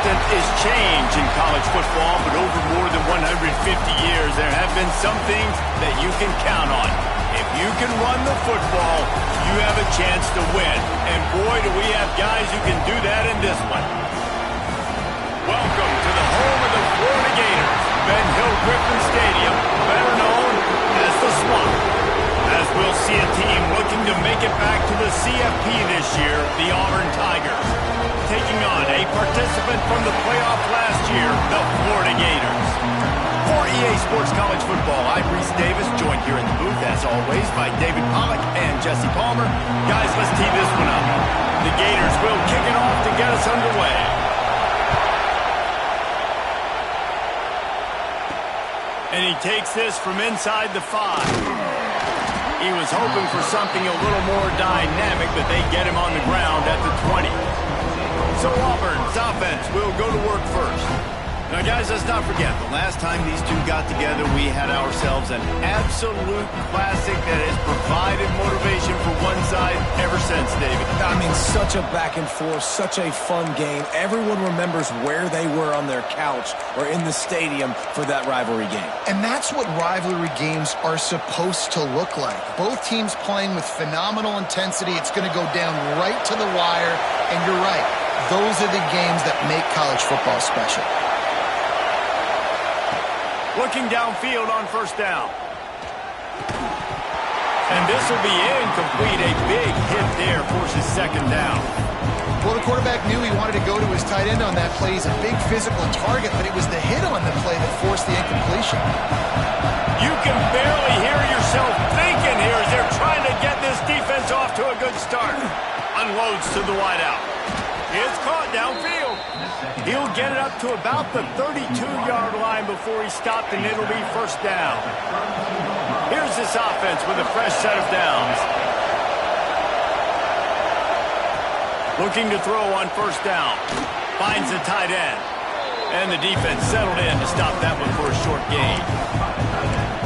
constant is change in college football, but over more than 150 years, there have been some things that you can count on. If you can run the football, you have a chance to win. And boy, do we have guys who can do that in this one. Welcome to the home of the Florida Gators, Ben Hill Griffin Stadium, better known as the Swamp. As we'll see a team looking to make it back to the CFP this year, the Auburn Tigers. Taking on a participant from the playoff last year, the Florida Gators. For EA Sports College Football, I'm Reese Davis, joined here in the booth, as always, by David Pollack and Jesse Palmer. Guys, let's tee this one up. The Gators will kick it off to get us underway. And he takes this from inside the 5. He was hoping for something a little more dynamic, but they get him on the ground at the 20. So Auburn's offense will go to work first. Now, guys, let's not forget, the last time these two got together, we had ourselves an absolute classic that has provided motivation for one side ever since, David. I mean, such a back and forth, such a fun game. Everyone remembers where they were on their couch or in the stadium for that rivalry game. And that's what rivalry games are supposed to look like. Both teams playing with phenomenal intensity. It's going to go down right to the wire. And you're right, those are the games that make college football special. Looking downfield on first down. And this will be incomplete. A big hit there forces second down. Well, the quarterback knew he wanted to go to his tight end on that play. He's a big physical target, but it was the hit on the play that forced the incompletion. You can barely hear yourself thinking here as they're trying to get this defense off to a good start. Unloads to the wideout. It's caught downfield. He'll get it up to about the 32-yard line before he stopped, and it'll be first down. Here's this offense with a fresh set of downs. Looking to throw on first down. Finds the tight end. And the defense settled in to stop that one for a short gain.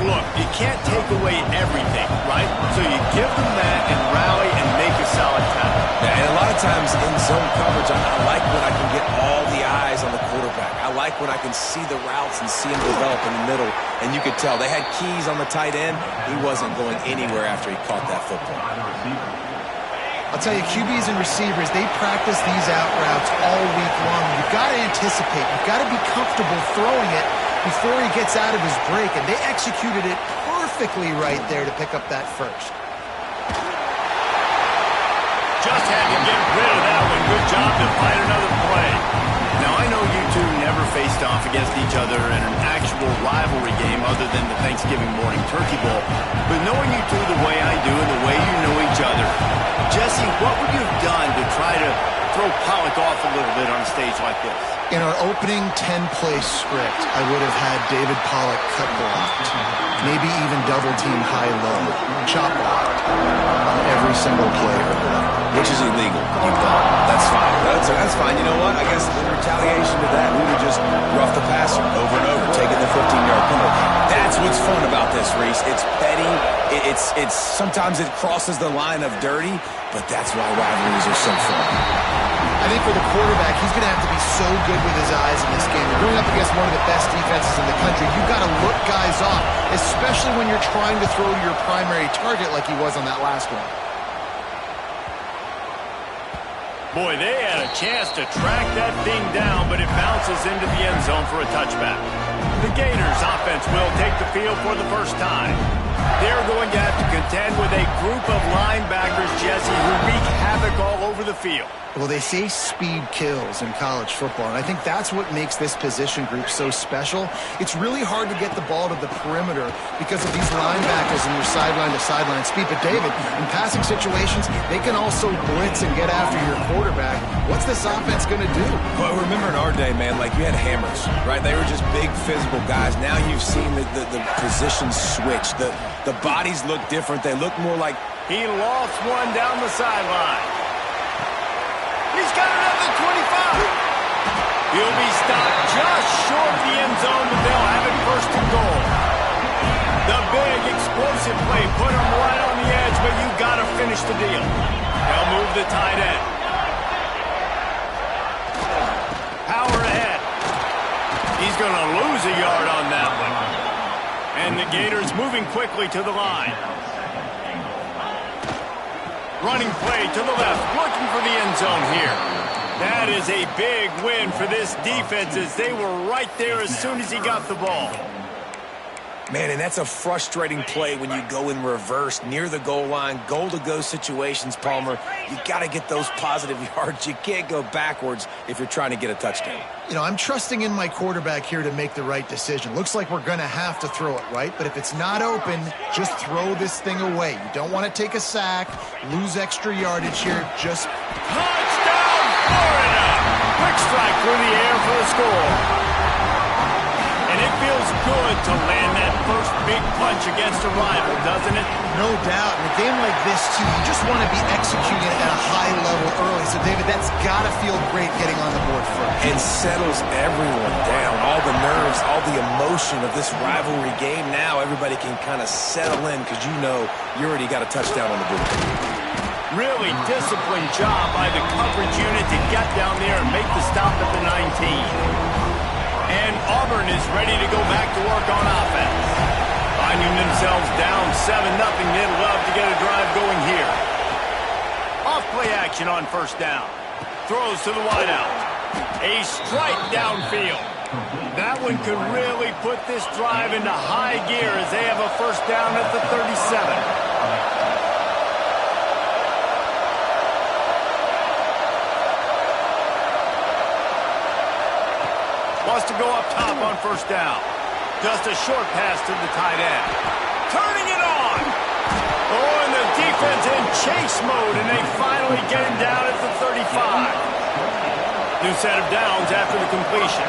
Look, you can't take away everything, right? So you give them that and rally and make a solid tackle. Yeah, and a lot of times in zone coverage, I like when I can get all the eyes on the quarterback. I like when I can see the routes and see him develop in the middle. And you could tell they had keys on the tight end. He wasn't going anywhere after he caught that football. I'll tell you, QBs and receivers, they practice these out routes all week long. You've got to anticipate. You've got to be comfortable throwing it before he gets out of his break, and they executed it perfectly right there to pick up that first. Just had to get rid of that one. Good job to find another play. Now, I know you two never faced off against each other in an actual rivalry game other than the Thanksgiving morning Turkey Bowl, but knowing you two the way I do and the way you know each other, Jesse, what would you have done to try to throw Pollack off a little bit on a stage like this? In our opening 10-play script, I would have had David Pollack cut blocked, maybe even double-team high-low, chop blocked on every single play. Which is illegal, you thought. That's fine. That's fine. You know what? I guess in retaliation to that, we would just rough the passer over and over, taking the 15-yard penalty. That's what's fun about this, Reese. It's petty. It's sometimes it crosses the line of dirty, but that's why rivalries are so fun. I think for the quarterback, he's going to have to be so good with his eyes in this game. You're going up against one of the best defenses in the country. You've got to look guys off, especially when you're trying to throw to your primary target like he was on that last one. Boy, they had a chance to track that thing down, but it bounces into the end zone for a touchback. The Gators offense will take the field for the first time. They're going to have to contend with a group of linebackers, Jesse, who wreak havoc all over the field. Well, they say speed kills in college football, and I think that's what makes this position group so special. It's really hard to get the ball to the perimeter because of these linebackers and your sideline-to-sideline speed. But, David, in passing situations, they can also blitz and get after your quarterback. What's this offense going to do? Well, remember in our day, man, like you had hammers, right? They were just big physical guys. Now you've seen the positions switch. The bodies look different. They look more like... He lost one down the sideline. He's got another 25. He'll be stopped just short of the end zone, but they'll have it first and goal. The big explosive play put him right on the edge, but you got to finish the deal. They'll move the tight end. Power going to lose a yard on that one. And the Gators moving quickly to the line. Running play to the left, looking for the end zone here. That is a big win for this defense as they were right there as soon as he got the ball. Man, and that's a frustrating play when you go in reverse near the goal line, goal-to-go situations, Palmer. You got to get those positive yards. You can't go backwards if you're trying to get a touchdown. You know, I'm trusting in my quarterback here to make the right decision. Looks like we're going to have to throw it, right? But if it's not open, just throw this thing away. You don't want to take a sack, lose extra yardage here. Just touchdown, Florida! Quick strike through the air for the score. And it feels good to land that first big punch against a rival, doesn't it? No doubt. In a game like this, too, you just want to be executing at a high level early. So, David, that's got to feel great getting on the board first. And settles everyone down. All the nerves, all the emotion of this rivalry game. Now everybody can kind of settle in because you know you already got a touchdown on the board. Really disciplined job by the coverage unit to get down there and make the stop at the 19. And Auburn is ready to go back to work on offense. Finding themselves down 7-0, they'd love to get a drive going here. Off play action on first down. Throws to the wideout. A strike downfield. That one could really put this drive into high gear as they have a first down at the 37. Wants to go up top on first down. Just a short pass to the tight end. Turning it on. Oh, and the defense in chase mode, and they finally get him down at the 35. New set of downs after the completion.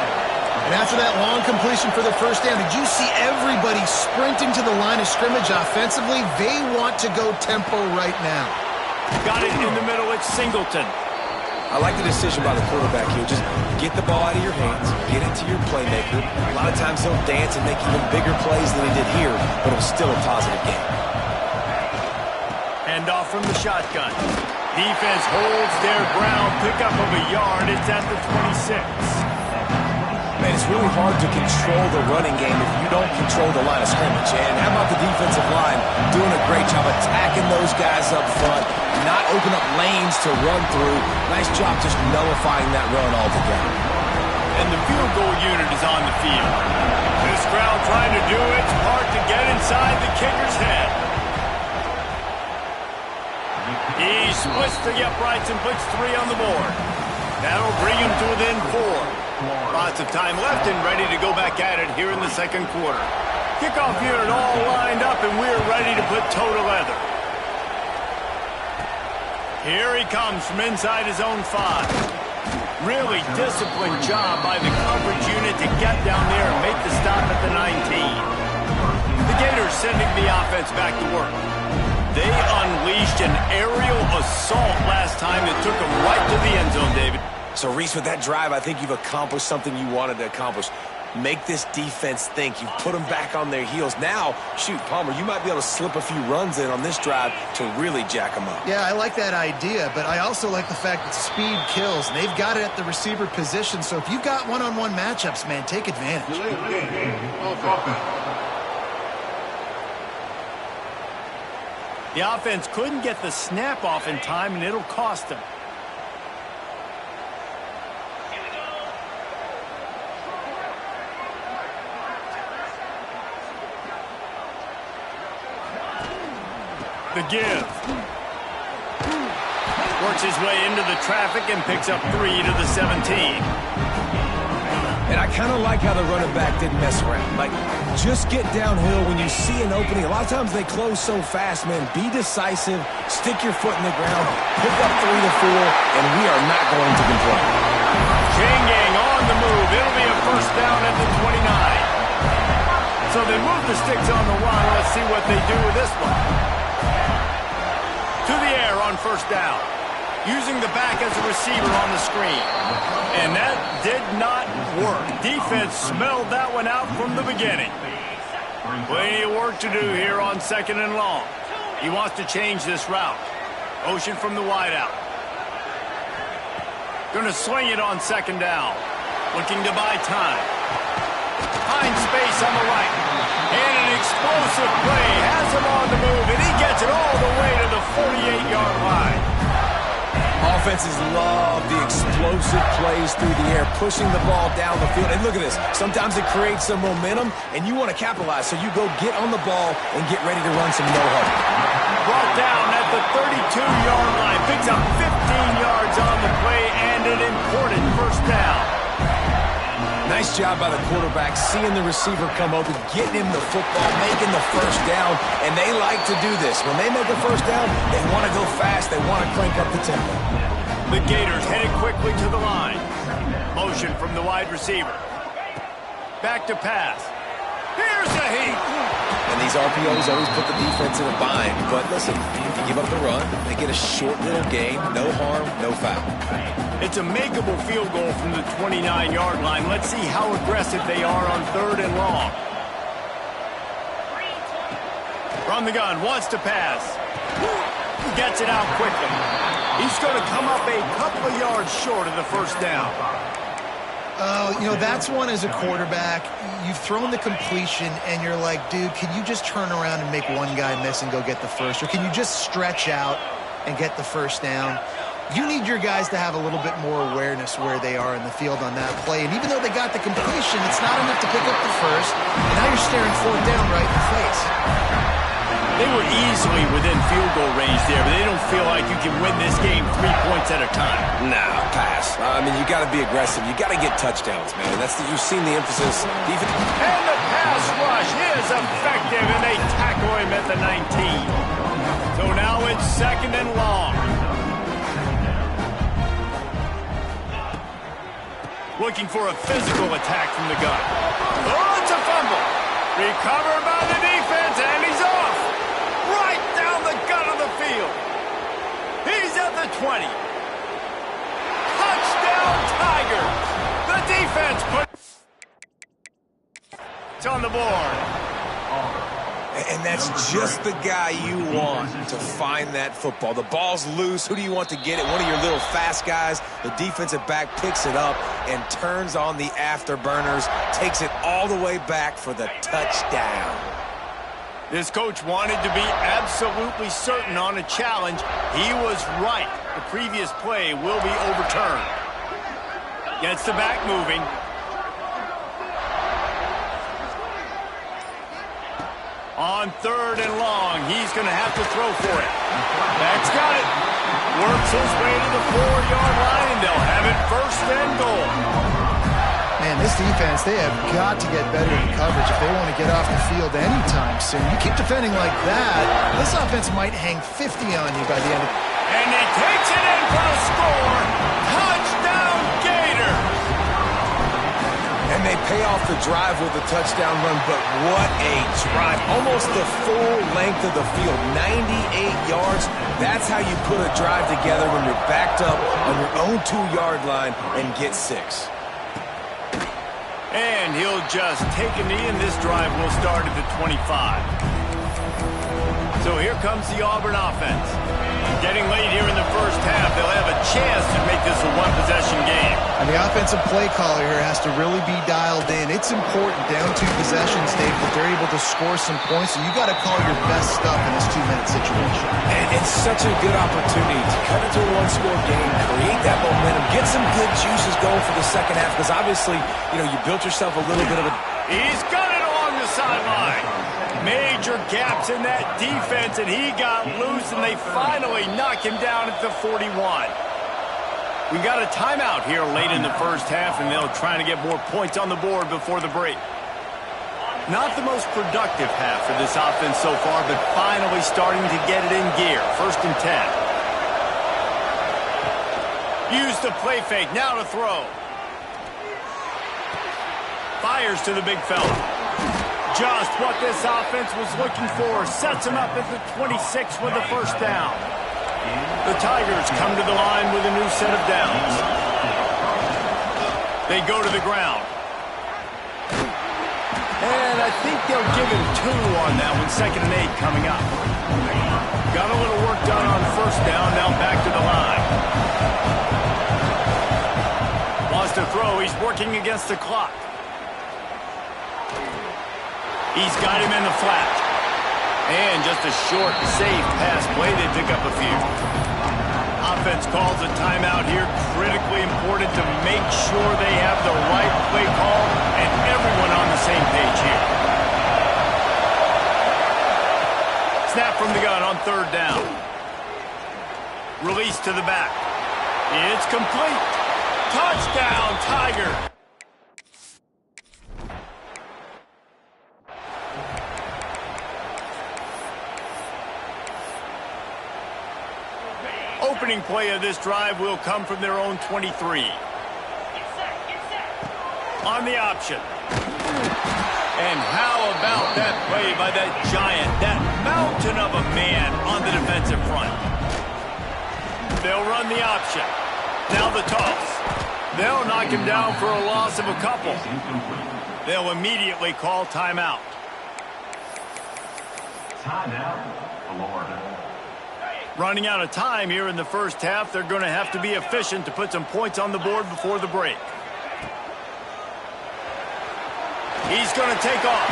And after that long completion for the first down, did you see everybody sprinting to the line of scrimmage offensively? They want to go tempo right now. Got it in the middle. It's Singleton. I like the decision by the quarterback here. Just get the ball out of your hands, get it to your playmaker. A lot of times he'll dance and make even bigger plays than he did here, but it was still a positive game. Hand off from the shotgun. Defense holds their ground. Pickup of a yard. It's at the 26. Man, it's really hard to control the running game if you don't control the line of scrimmage. And how about the defensive line doing a great job attacking those guys up front, not open up lanes to run through. Nice job just nullifying that run altogether. And the field goal unit is on the field. This crowd trying to do its part to get inside the kicker's head. He splits the uprights and puts 3 on the board. That'll bring him to within 4. Lots of time left and ready to go back at it here in the second quarter. Kickoff unit all lined up and we're ready to put toe to leather. Here he comes from inside his own 5. Really disciplined job by the coverage unit to get down there and make the stop at the 19. The Gators sending the offense back to work. They unleashed an aerial assault last time that took them right to the end zone, David. So, Reese, with that drive, I think you've accomplished something you wanted to accomplish. Make this defense think. You've put them back on their heels. Now, shoot, Palmer, you might be able to slip a few runs in on this drive to really jack them up. Yeah, I like that idea, but I also like the fact that speed kills. And they've got it at the receiver position, so if you've got one-on-one matchups, man, take advantage. The offense couldn't get the snap off in time, and it'll cost them. The give. Works his way into the traffic and picks up 3 to the 17. And I kind of like how the running back didn't mess around. Like, just get downhill when you see an opening. A lot of times they close so fast, man. Be decisive, stick your foot in the ground, pick up 3 to 4, and we are not going to complain. Chain gang on the move. It'll be a first down at the 29. So they move the sticks on the run. Let's see what they do with this one. To the air on first down. Using the back as a receiver on the screen. And that did not work. Defense smelled that one out from the beginning. Plenty of work to do here on second and long. He wants to change this route. Motion from the wideout. Going to swing it on second down. Looking to buy time. Finds space on the right. And an explosive play has him on the move, and he gets it all the way to the 48-yard line. Offenses love the explosive plays through the air, pushing the ball down the field. And look at this. Sometimes it creates some momentum, and you want to capitalize. So you go get on the ball and get ready to run some no-huddle. Brought down at the 32-yard line. Picks up 15 yards on the play and an important first down. Nice job by the quarterback, seeing the receiver come open, getting him the football, making the first down, and they like to do this. When they make a first down, they want to go fast, they want to crank up the tempo. The Gators headed quickly to the line. Motion from the wide receiver. Back to pass. Here's the heat. And these RPOs always put the defense in a bind. But listen, if you give up the run, they get a short little gain, no harm, no foul. It's a makeable field goal from the 29-yard line. Let's see how aggressive they are on 3rd and long. From the gun, wants to pass. Gets it out quickly. He's going to come up a couple of yards short of the first down. You know, that's one as a quarterback. You've thrown the completion, and you're like, dude, can you just turn around and make one guy miss and go get the first? Or can you just stretch out and get the first down? You need your guys to have a little bit more awareness where they are in the field on that play. And even though they got the completion, it's not enough to pick up the first. And now you're staring 4th down right in the face. They were easily within field goal range there, but they don't feel like you can win this game 3 points at a time. Nah, pass. I mean, you got to be aggressive. You got to get touchdowns, man. You've seen the emphasis. Defense. And the pass rush is effective, and they tackle him at the 19. So now it's 2nd and long. Looking for a physical attack from the gun. Oh, it's a fumble. Recovered by the defense, and he's off. Right down the gut of the field. He's at the 20. Touchdown, Tigers. The defense puts on the board. And that's just the guy you want to find that football. The ball's loose. Who do you want to get it? One of your little fast guys. The defensive back picks it up and turns on the afterburners, takes it all the way back for the touchdown. This coach wanted to be absolutely certain on a challenge. He was right. The previous play will be overturned. Gets the back moving. On 3rd and long, he's going to have to throw for it. Back's got it. Works his way to the 4-yard line, and they'll have it 1st and goal. Man, this defense, they have got to get better in coverage if they want to get off the field anytime soon. You keep defending like that, this offense might hang 50 on you by the end of it. And he takes it in for a score. Touchdown, Gators! And they pay off the drive with a touchdown run, but what a drive. Almost the full length of the field, 98 yards. That's how you put a drive together when you're backed up on your own 2-yard line and get 6. And he'll just take a knee, and this drive will start at the 25. So here comes the Auburn offense. Getting late here in the first half, they'll have a chance to make this a one-possession game. And the offensive play caller here has to really be dialed in. It's important down 2 possessions, Dave, that they're able to score some points. So you got to call your best stuff in this 2-minute situation. And it's such a good opportunity to cut into a 1-score game, create that momentum, get some good juices going for the second half. Because obviously, you built yourself a little bit of a... He's got it along the sideline. Major gaps in that defense, and he got loose, and they finally knock him down at the 41. We got a timeout here late in the first half, and they'll try to get more points on the board before the break. Not the most productive half for this offense so far, but finally starting to get it in gear. 1st and 10. Use the play fake, now to throw. Fires to the big fella. Just what this offense was looking for. Sets him up at the 26 with the first down. The Tigers come to the line with a new set of downs. They go to the ground. And I think they'll give him 2 on that one. 2nd and 8 coming up. Got a little work done on first down. Now back to the line. Wants to throw. He's working against the clock. He's got him in the flat. And just a short, safe pass play. They pick up a few. Offense calls a timeout here. Critically important to make sure they have the right play call and everyone on the same page here. Snap from the gun on third down. Release to the back. It's complete. Touchdown, Tiger. Opening play of this drive will come from their own 23. On the option. And how about that play by that giant, that mountain of a man on the defensive front? They'll run the option. Now the toss. They'll knock him down for a loss of a couple. They'll immediately call timeout. Timeout, Florida. Running out of time here in the first half. They're going to have to be efficient to put some points on the board before the break. He's going to take off.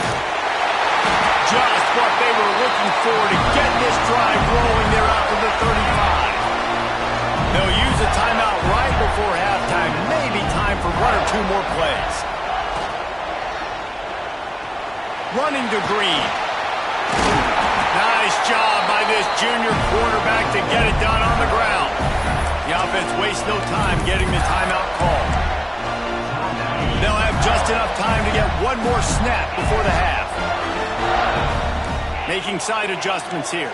Just what they were looking for to get this drive rolling there out to the 35. They'll use a timeout right before halftime. Maybe time for one or two more plays. Running to Green. Nice job by this junior quarterback to get it done on the ground. The offense wastes no time getting the timeout called. They'll have just enough time to get one more snap before the half. Making side adjustments here.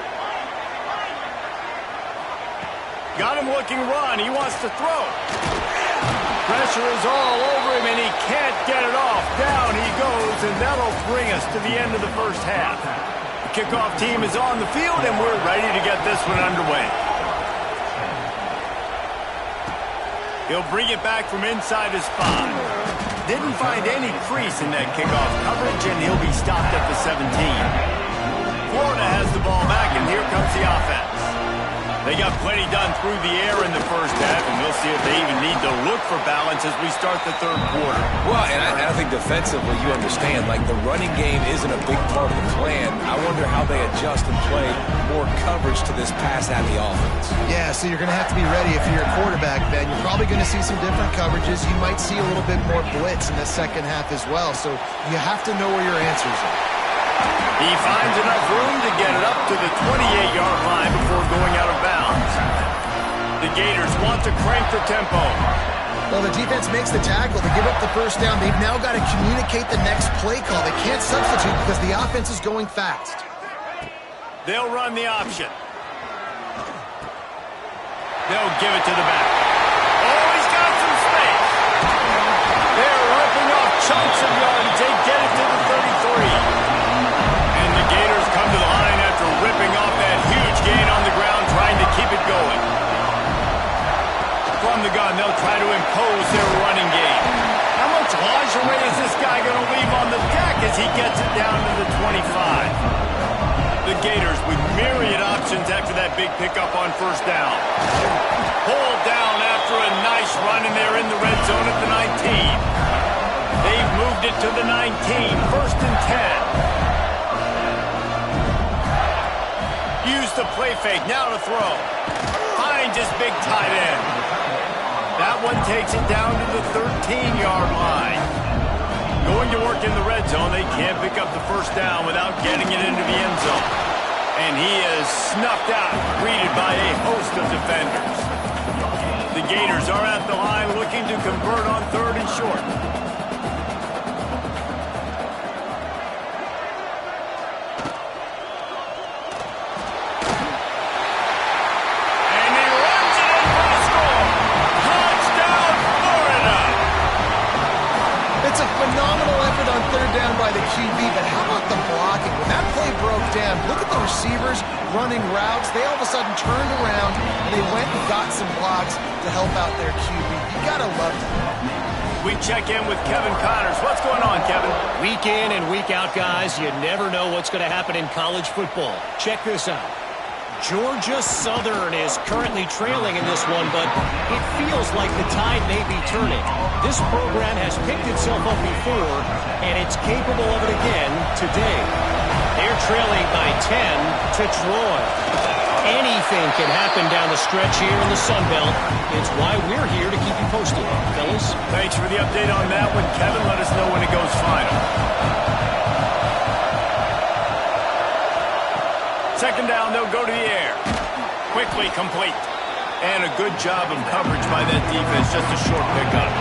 Got him looking run. He wants to throw. Pressure is all over him, and he can't get it off. Down he goes, and that'll bring us to the end of the first half. The kickoff team is on the field, and we're ready to get this one underway. He'll bring it back from inside his 5. Didn't find any crease in that kickoff coverage, and he'll be stopped at the 17. Florida has the ball back, and here comes the offense. They got plenty done through the air in the first half, and we'll see if they even need to look for balance as we start the third quarter. Well, and I think defensively, you understand, like the running game isn't a big part of the plan. I wonder how they adjust and play more coverage to this pass-happy offense. Yeah, so you're going to have to be ready if you're a quarterback, Ben. You're probably going to see some different coverages. You might see a little bit more blitz in the second half as well, so you have to know where your answers are. He finds enough room to get it up to the 28-yard line before going out of bounds. The Gators want to crank the tempo. Well, the defense makes the tackle. They give up the first down. They've now got to communicate the next play call. They can't substitute because the offense is going fast. They'll run the option. They'll give it to the back. Oh, he's got some space. They're ripping off chunks of yardage. They get it to the 33. The Gators come to the line after ripping off that huge gain on the ground, trying to keep it going. From the gun, they'll try to impose their running game. How much lingerie is this guy going to leave on the deck as he gets it down to the 25? The Gators with myriad options after that big pickup on first down. Pulled down after a nice run, and they're in the red zone at the 19. They've moved it to the 19, first and 10. Use the play fake, now to throw. Finds his big tight end. That one takes it down to the 13-yard line. Going to work in the red zone, they can't pick up the first down without getting it into the end zone. And he is snuffed out, greeted by a host of defenders. The Gators are at the line looking to convert on third and short. By the QB, but how about the blocking? When that play broke down, look at the receivers running routes. They all of a sudden turned around and they went and got some blocks to help out their QB. You gotta love that. We check in with Kevin Connors. What's going on, Kevin? Week in and week out, guys, you never know what's going to happen in college football. Check this out. Georgia Southern is currently trailing in this one, but it feels like the tide may be turning. This program has picked itself up before, and it's capable of it again today. They're trailing by 10 to Troy. Anything can happen down the stretch here in the Sun Belt. It's why we're here to keep you posted, fellas. Thanks for the update on that one, Kevin. Let us know when it goes final. Second down, they'll go to the air. Quickly complete. And a good job of coverage by that defense. Just a short pickup.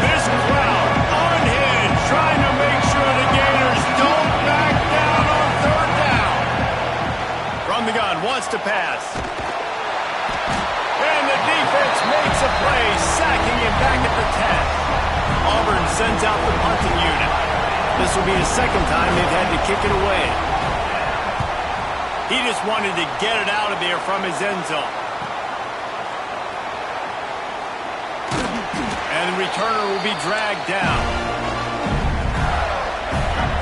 This crowd unhinged, trying to make sure the Gators don't back down on third down. From the gun, wants to pass. And the defense makes a play, sacking him back at the 10. Auburn sends out the punting unit. This will be the second time they've had to kick it away. He just wanted to get it out of there from his end zone. And the returner will be dragged down.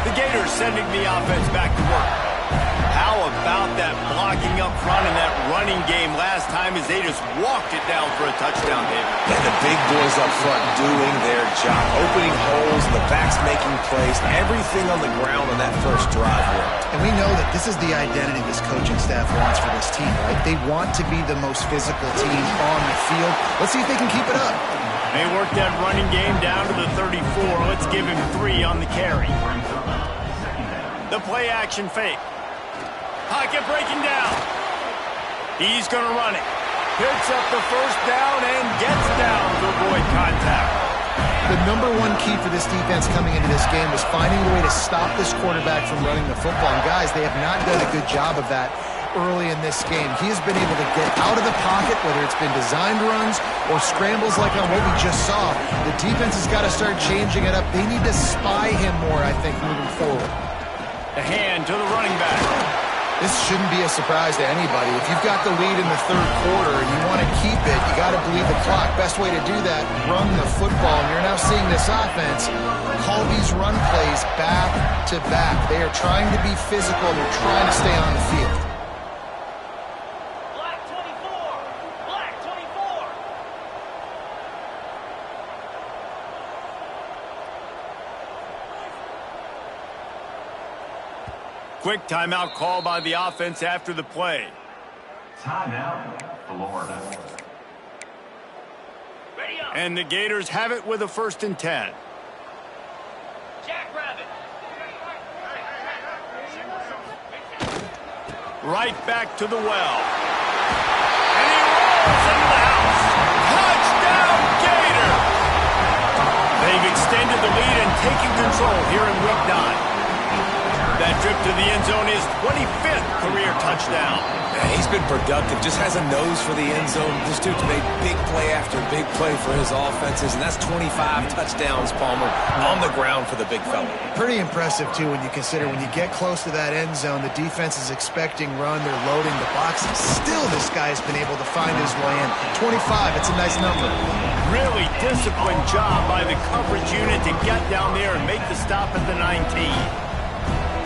The Gators sending the offense back to work. How about that blocking up front in that running game last time as they just walked it down for a touchdown, David? And the big boys up front doing their job. Opening holes, the backs making plays. Everything on the ground on that first drive worked. And we know that this is the identity this coaching staff wants for this team, right? They want to be the most physical team on the field. Let's see if they can keep it up. They work that running game down to the 34. Let's give him 3 on the carry. The play action fake. Pocket breaking down. He's going to run it. Picks up the first down and gets down to avoid contact. The number one key for this defense coming into this game was finding a way to stop this quarterback from running the football. And guys, they have not done a good job of that early in this game. He has been able to get out of the pocket, whether it's been designed runs or scrambles like on what we just saw. The defense has got to start changing it up. They need to spy him more, I think, moving forward. The hand to the running back. This shouldn't be a surprise to anybody. If you've got the lead in the third quarter and you want to keep it, you got to bleed the clock. Best way to do that, run the football. And you're now seeing this offense call these run plays back to back. They are trying to be physical. They're trying to stay on the field. Black 24! Black 24! Quick timeout call by the offense after the play. Timeout, Florida. And the Gators have it with a 1st and 10. Jackrabbit! Right back to the well. And he rolls into the house. Touchdown, Gator! They've extended the lead and taken control here in Week 9. That trip to the end zone is 25th career touchdown. Man, he's been productive, just has a nose for the end zone. This dude's made big play after big play for his offenses, and that's 25 touchdowns, Palmer, on the ground for the big fella. Pretty impressive, too, when you consider when you get close to that end zone, the defense is expecting run, they're loading the box, and still this guy's been able to find his way in. 25, it's a nice number. Really disciplined job by the coverage unit to get down there and make the stop at the 19.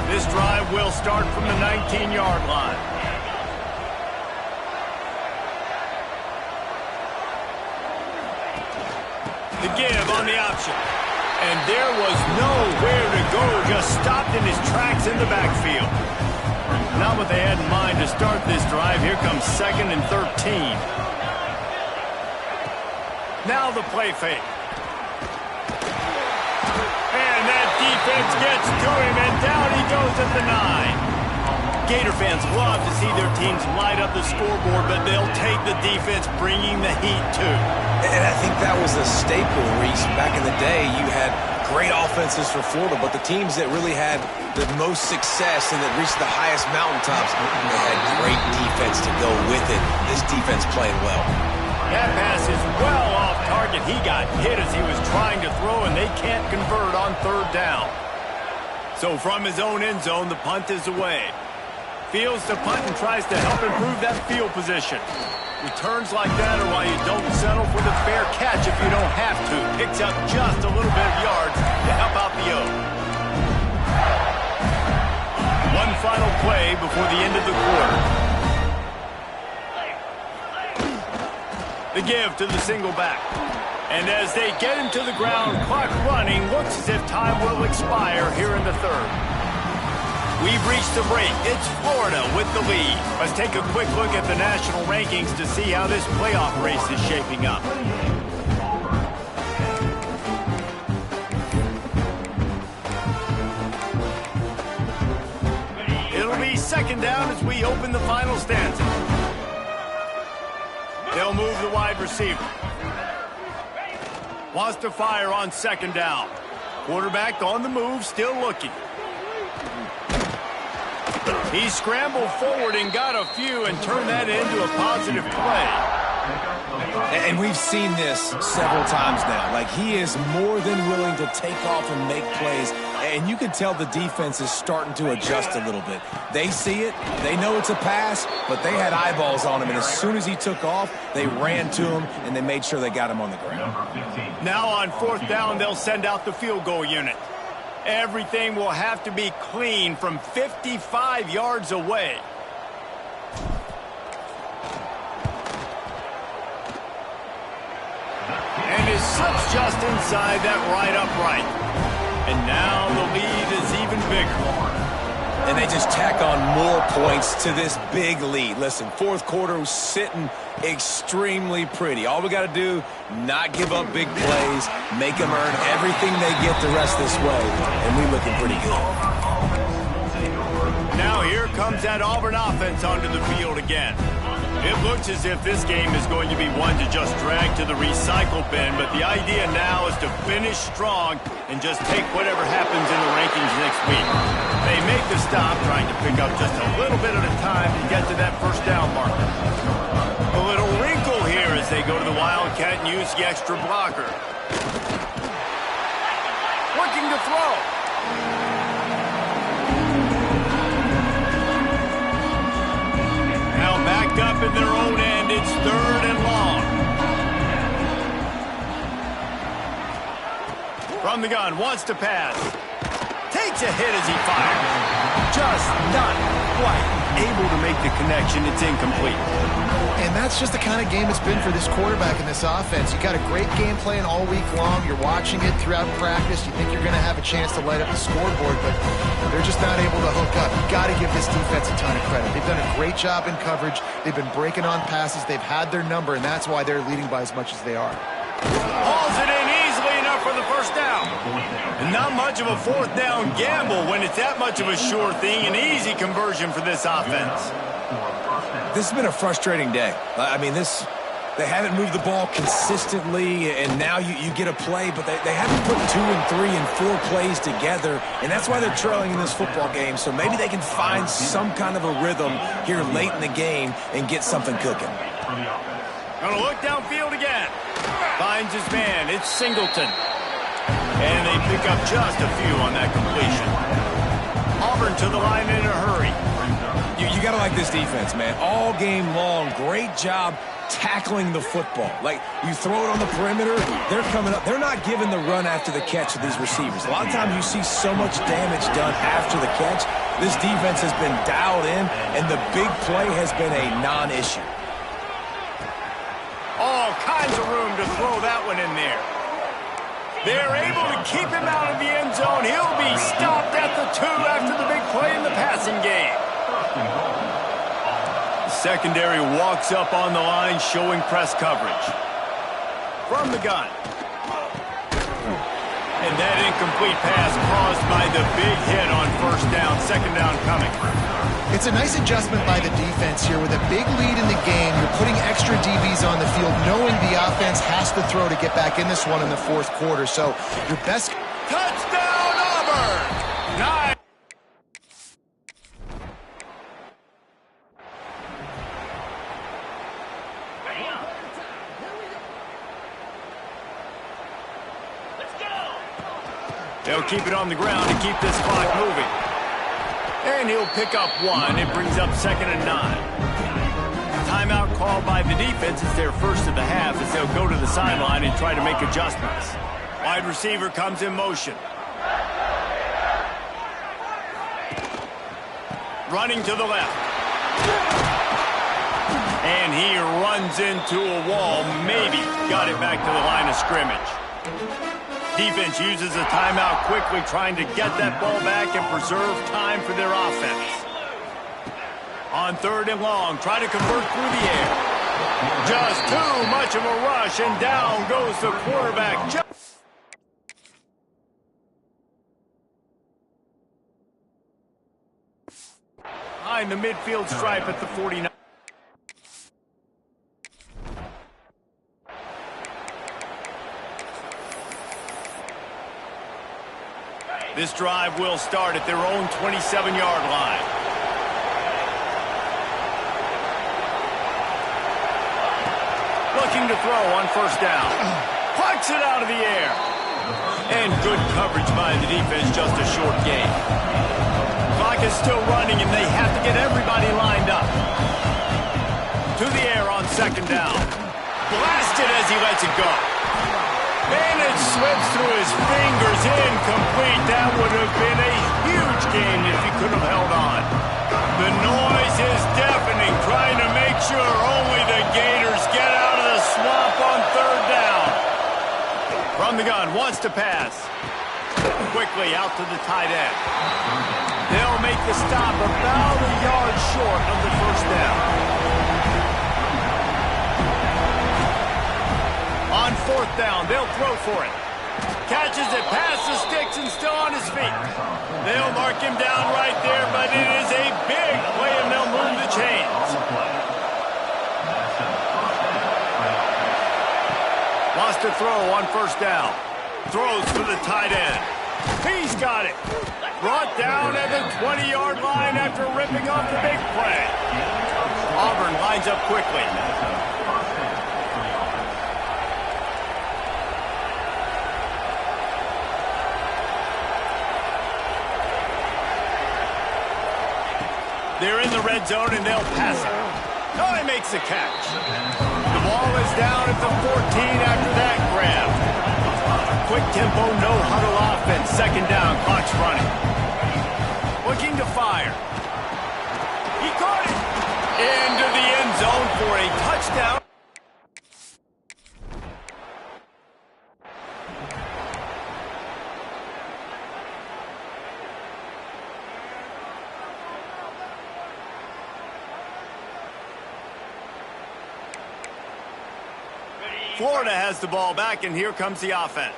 This drive will start from the 19-yard line. The give on the option. And there was nowhere to go, just stopped in his tracks in the backfield. Not what they had in mind to start this drive. Here comes 2nd and 13. Now the play fake. And that defense gets to him, and down he goes at the 9. Gator fans love to see their teams light up the scoreboard, but they'll take the defense bringing the heat, too. And I think that was a staple, Reese. Back in the day, you had great offenses for Florida, but the teams that really had the most success and that reached the highest mountaintops, they had great defense to go with it. This defense played well. That pass is well off target. He got hit as he was trying to throw, and they can't convert on 3rd down. So from his own end zone, the punt is away. Fields to punt and tries to help improve that field position. Returns like that are why you don't settle for the fair catch if you don't have to. Picks up just a little bit of yards to help out the O. One final play before the end of the quarter. The give to the single back. And as they get him to the ground, clock running, looks as if time will expire here in the third. We've reached the break. It's Florida with the lead. Let's take a quick look at the national rankings to see how this playoff race is shaping up. It'll be second down as we open the final stanza. They'll move the wide receiver. Wants to fire on second down. Quarterback on the move, still looking. He scrambled forward and got a few and turned that into a positive play. And we've seen this several times now. Like, he is more than willing to take off and make plays. And you can tell the defense is starting to adjust a little bit. They see it. They know it's a pass, but they had eyeballs on him. And as soon as he took off, they ran to him, and they made sure they got him on the ground. Now on fourth down, they'll send out the field goal unit. Everything will have to be clean from 55 yards away. And his slip's just inside that right upright. And now the lead is even bigger. And they just tack on more points to this big lead. Listen, fourth quarter was sitting extremely pretty. All we got to do, not give up big plays, make them earn everything they get the rest this way, and we're looking pretty good. Now here comes that Auburn offense onto the field again. It looks as if this game is going to be one to just drag to the recycle bin, but the idea now is to finish strong and just take whatever happens in the rankings next week. They make the stop, trying to pick up just a little bit at a time to get to that first down marker. A little wrinkle here as they go to the Wildcat and use the extra blocker. Looking to throw. Now backed up in their own end, it's third and long. From the gun, wants to pass. Takes a hit as he fires. Just not quite able to make the connection. It's incomplete. And that's just the kind of game it's been for this quarterback in this offense. You got a great game plan all week long. You're watching it throughout practice. You think you're going to have a chance to light up the scoreboard, but they're just not able to hook up. You got to give this defense a ton of credit. They've done a great job in coverage. They've been breaking on passes. They've had their number, and that's why they're leading by as much as they are. Hauls it in easily enough for the first down. And not much of a fourth down gamble when it's that much of a sure thing. An easy conversion for this offense. This has been a frustrating day. I mean, they haven't moved the ball consistently, and now you get a play, but they haven't put 2 and 3 and 4 plays together, and that's why they're trailing in this football game. So maybe they can find some kind of a rhythm here late in the game and get something cooking. Gonna look downfield again. Finds his man. It's Singleton. And they pick up just a few on that completion. Auburn to the line in a hurry. You got to like this defense, man. All game long, great job tackling the football. Like, you throw it on the perimeter, they're coming up. They're not giving the run after the catch to these receivers. A lot of times you see so much damage done after the catch. This defense has been dialed in, and the big play has been a non-issue. All kinds of room to throw that one in there. They're able to keep him out of the end zone. He'll be stopped at the 2 after the big play in the passing game. The secondary walks up on the line, showing press coverage. From the gun. And that incomplete pass caused by the big hit on first down. Second down coming. It's a nice adjustment by the defense here. With a big lead in the game, you're putting extra DBs on the field, knowing the offense has to throw to get back in this one in the fourth quarter. So your best... Touchdown, Auburn! Nice. Let's go! They'll keep it on the ground to keep this clock moving. And he'll pick up 1. It brings up 2nd and 9. Timeout called by the defense. It's their first of the half as they'll go to the sideline and try to make adjustments. Wide receiver comes in motion. Running to the left. And he runs into a wall. Maybe got it back to the line of scrimmage. Defense uses a timeout quickly, trying to get that ball back and preserve time for their offense. On 3rd and long, try to convert through the air. Just too much of a rush, and down goes the quarterback. Behind the midfield stripe at the 49. This drive will start at their own 27-yard line. Looking to throw on 1st down. Plucks it out of the air. And good coverage by the defense, just a short gain. Clock is still running, and they have to get everybody lined up. To the air on 2nd down. Blasted as he lets it go. And it slips through his fingers, incomplete. That would have been a huge gain if he could have held on. The noise is deafening, trying to make sure only the Gators get out of the swamp on 3rd down. From the gun, wants to pass. Quickly out to the tight end. They'll make the stop about a yard short of the 1st down. On 4th down, they'll throw for it. Catches it, past the sticks, and still on his feet. They'll mark him down right there, but it is a big play, and they'll move the chains. Wants to throw on 1st down. Throws for the tight end. He's got it. Brought down at the 20-yard line after ripping off the big play. Auburn lines up quickly. They're in the red zone, and they'll pass it. Oh, he makes the catch. The ball is down at the 14 after that grab. Quick tempo, no huddle offense. 2nd down, clock's running. Looking to fire. He caught it. Into the end zone for a touchdown. Florida has the ball back, and here comes the offense.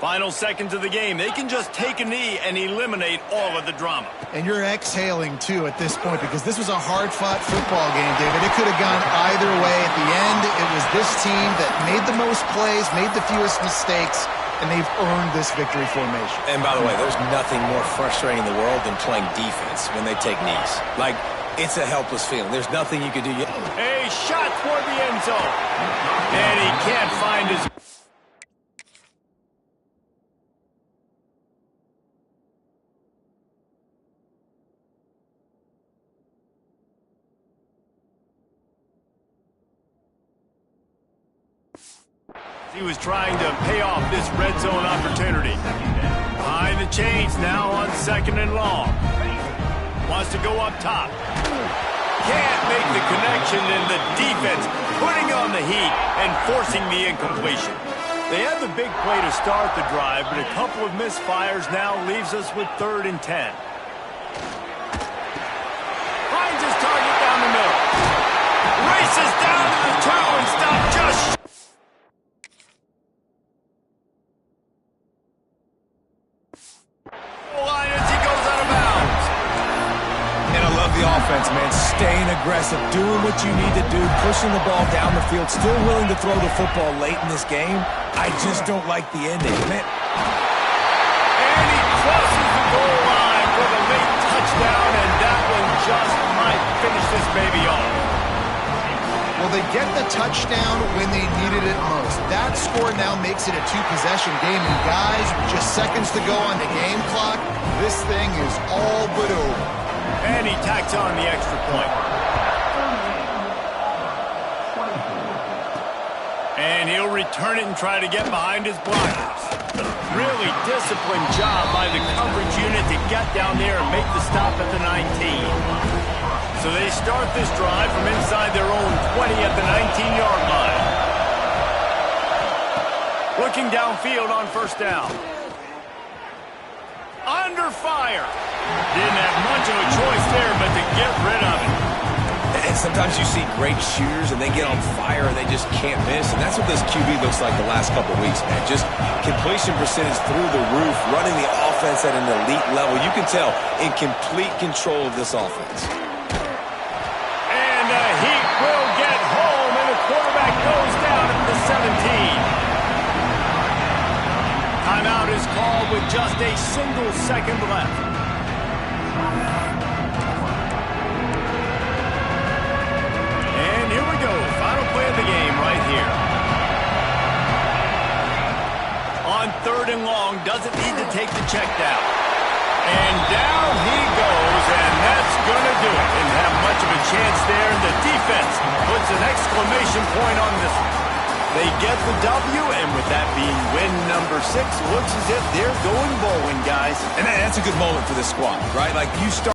Final seconds of the game. They can just take a knee and eliminate all of the drama. And you're exhaling, too, at this point, because this was a hard-fought football game, David. It could have gone either way. At the end, it was this team that made the most plays, made the fewest mistakes, and they've earned this victory formation. And by the way, there's nothing more frustrating in the world than playing defense when they take knees. Like, it's a helpless feeling. There's nothing you can do. A shot toward the end zone. And he can't find his... He was trying to pay off this red zone opportunity. Behind the chains now on 2nd and long. Wants to go up top. Can't make the connection, and the defense putting on the heat and forcing the incompletion. They had the big play to start the drive, but a couple of misfires now leaves us with 3rd and 10. Finds his target down the middle. Races down to the 2 and stops just... line as he goes out of bounds. And I love the offense, man. Staying aggressive, doing what you need to do, pushing the ball down the field, still willing to throw the football late in this game. I just don't like the ending, man. And he crosses the goal line for the late touchdown, and that one just might finish this baby off. Well, they get the touchdown when they needed it most. That score now makes it a 2-possession game. And guys, with just seconds to go on the game clock, this thing is all but over. And he tacks on the extra point. And he'll return it and try to get behind his blockers. Really disciplined job by the coverage unit to get down there and make the stop at the 19. So they start this drive from inside their own 20 at the 19-yard line. Looking downfield on first down. Under fire. Didn't have much of a choice there, but to get rid of it. And sometimes you see great shooters and they get on fire and they just can't miss. And that's what this QB looks like the last couple weeks, man. Just completion percentage through the roof, running the offense at an elite level. You can tell in complete control of this offense. And he will get home, and the quarterback goes down at the 17. Timeout is called with just a single second left. And here we go. Final play of the game right here. On third and long, doesn't need to take the check down. And down he goes, and that's going to do it. Didn't have much of a chance there, and the defense puts an exclamation point on this one. They get the W, and with that being win number 6, looks as if they're going bowling, guys. And that's a good moment for this squad, right? Like, you start